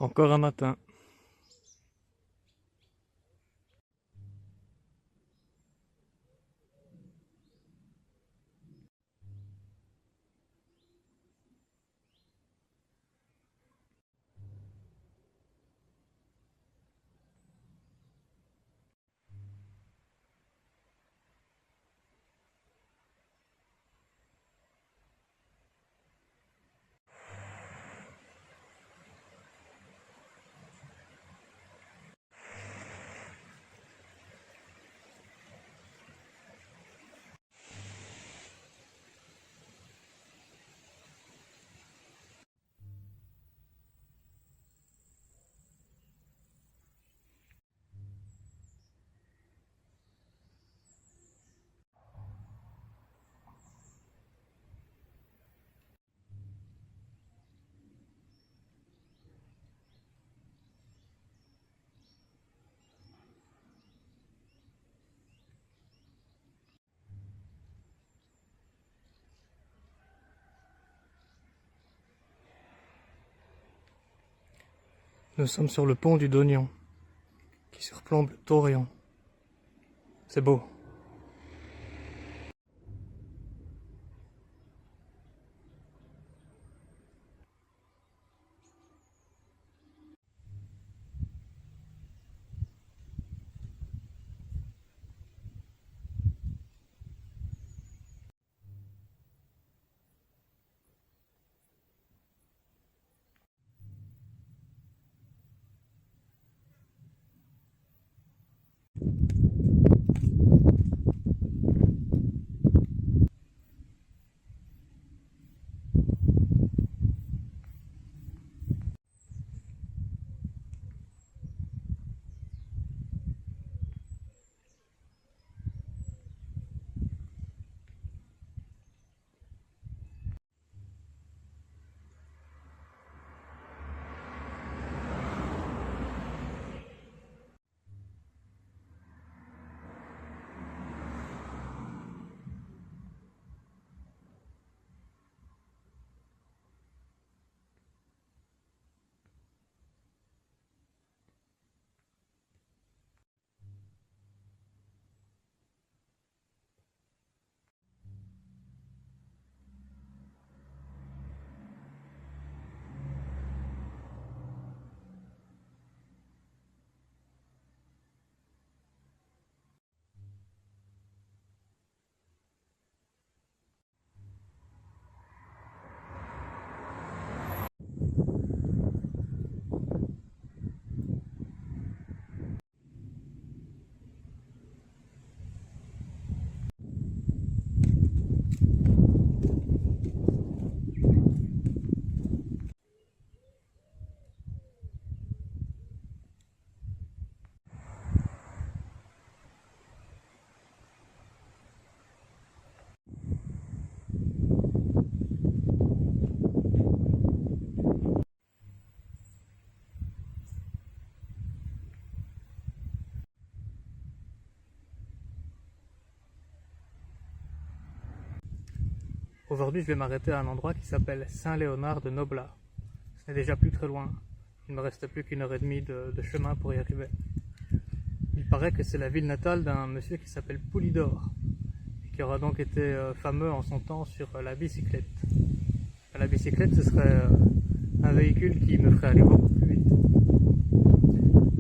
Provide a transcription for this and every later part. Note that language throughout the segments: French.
Encore un matin. Nous sommes sur le pont du Dognon, qui surplombe le Taurion. C'est beau. Aujourd'hui, je vais m'arrêter à un endroit qui s'appelle Saint-Léonard de Noblat. Ce n'est déjà plus très loin. Il ne me reste plus qu'une heure et demie de chemin pour y arriver. Il paraît que c'est la ville natale d'un monsieur qui s'appelle Poulidor, et qui aura donc été fameux en son temps sur la bicyclette. La bicyclette, ce serait un véhicule qui me ferait aller beaucoup plus vite.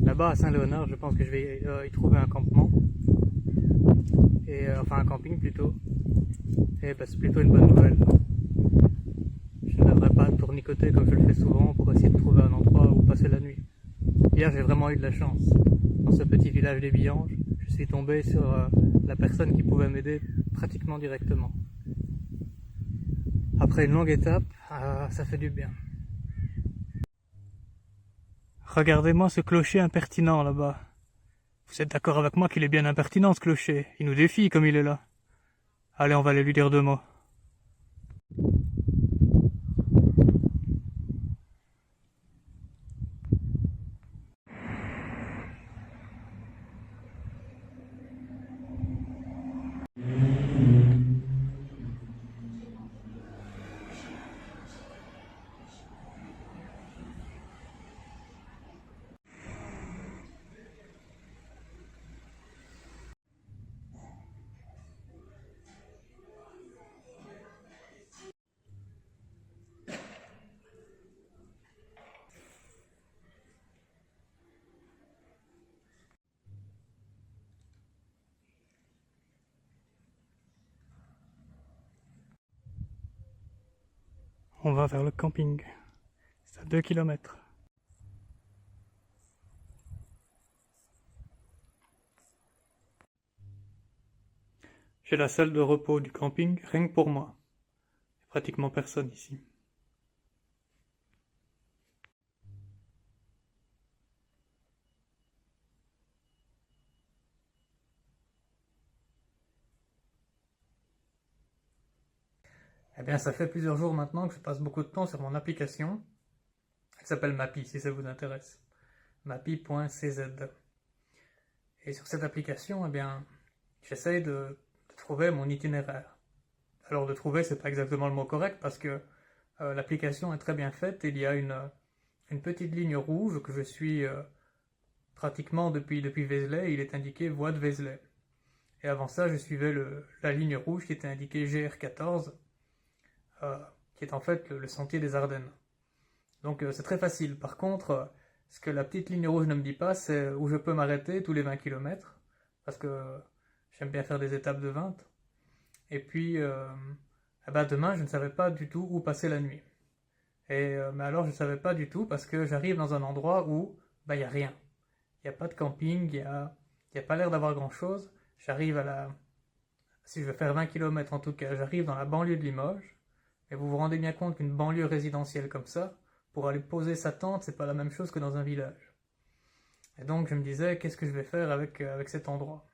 Là-bas, à Saint-Léonard, je pense que je vais y trouver un campement, enfin un camping plutôt. Et bah, c'est plutôt une bonne nouvelle. Je ne devrais pas tournicoter comme je le fais souvent pour essayer de trouver un endroit où passer la nuit. Hier, j'ai vraiment eu de la chance. Dans ce petit village des Billanges, je suis tombé sur la personne qui pouvait m'aider pratiquement directement. Après une longue étape, ça fait du bien. Regardez-moi ce clocher impertinent là-bas. Vous êtes d'accord avec moi qu'il est bien impertinent ce clocher? Il nous défie comme il est là. Allez, on va aller lui dire deux mots. On va vers le camping. C'est à 2 km. J'ai la salle de repos du camping rien que pour moi. Il n'y a pratiquement personne ici. Eh bien, ça fait plusieurs jours maintenant que je passe beaucoup de temps sur mon application. Elle s'appelle Mappy, si ça vous intéresse. Mappy.cz. Et sur cette application, eh bien, j'essaye de trouver mon itinéraire. Alors, de trouver, c'est pas exactement le mot correct parce que l'application est très bien faite. Il y a une petite ligne rouge que je suis pratiquement depuis Vézelay. Il est indiqué voie de Vézelay. Et avant ça, je suivais la ligne rouge qui était indiquée GR14. Qui est en fait le sentier des Ardennes. Donc c'est très facile. Par contre, ce que la petite ligne rouge ne me dit pas, c'est où je peux m'arrêter tous les 20 km, parce que j'aime bien faire des étapes de 20. Et puis, eh ben, demain, je ne savais pas du tout où passer la nuit. Mais alors, je ne savais pas du tout, parce que j'arrive dans un endroit où ben, il n'y a rien. Il n'y a pas de camping, il n'y a pas l'air d'avoir grand-chose. J'arrive si je veux faire 20 km en tout cas, j'arrive dans la banlieue de Limoges. Et vous vous rendez bien compte qu'une banlieue résidentielle comme ça, pour aller poser sa tente, c'est pas la même chose que dans un village. Et donc je me disais, qu'est-ce que je vais faire avec cet endroit?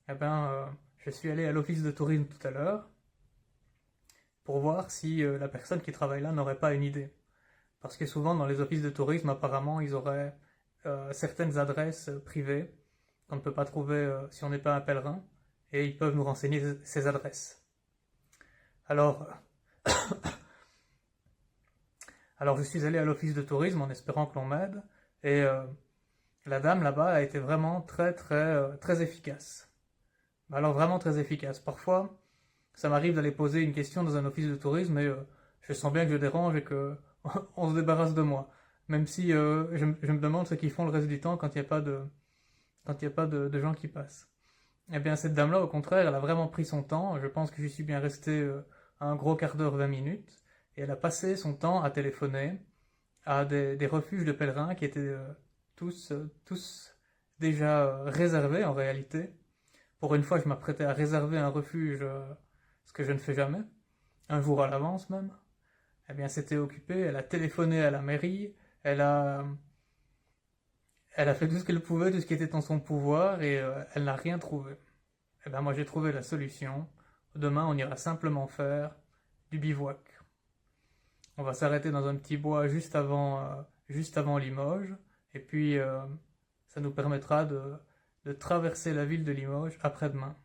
Eh bien, je suis allé à l'office de tourisme tout à l'heure pour voir si la personne qui travaille là n'aurait pas une idée. Parce que souvent dans les offices de tourisme, apparemment, ils auraient certaines adresses privées qu'on ne peut pas trouver si on n'est pas un pèlerin, et ils peuvent nous renseigner ces adresses. Alors, Alors je suis allé à l'office de tourisme en espérant que l'on m'aide et la dame là-bas a été vraiment très efficace. Alors vraiment très efficace. Parfois, ça m'arrive d'aller poser une question dans un office de tourisme et je sens bien que je dérange et que on se débarrasse de moi. Même si je me demande ce qu'ils font le reste du temps quand il n'y a pas de gens qui passent. Eh bien cette dame-là, au contraire, elle a vraiment pris son temps. Je pense que j'y suis bien resté un gros quart d'heure, 20 minutes. Et elle a passé son temps à téléphoner à des refuges de pèlerins qui étaient tous déjà réservés en réalité. Pour une fois, je m'apprêtais à réserver un refuge, ce que je ne fais jamais, un jour à l'avance même. Eh bien, c'était occupé, elle a téléphoné à la mairie, elle a fait tout ce qu'elle pouvait, tout ce qui était en son pouvoir, et elle n'a rien trouvé. Eh bien, moi j'ai trouvé la solution. Demain, on ira simplement faire du bivouac. On va s'arrêter dans un petit bois juste avant Limoges, et puis ça nous permettra de traverser la ville de Limoges après-demain.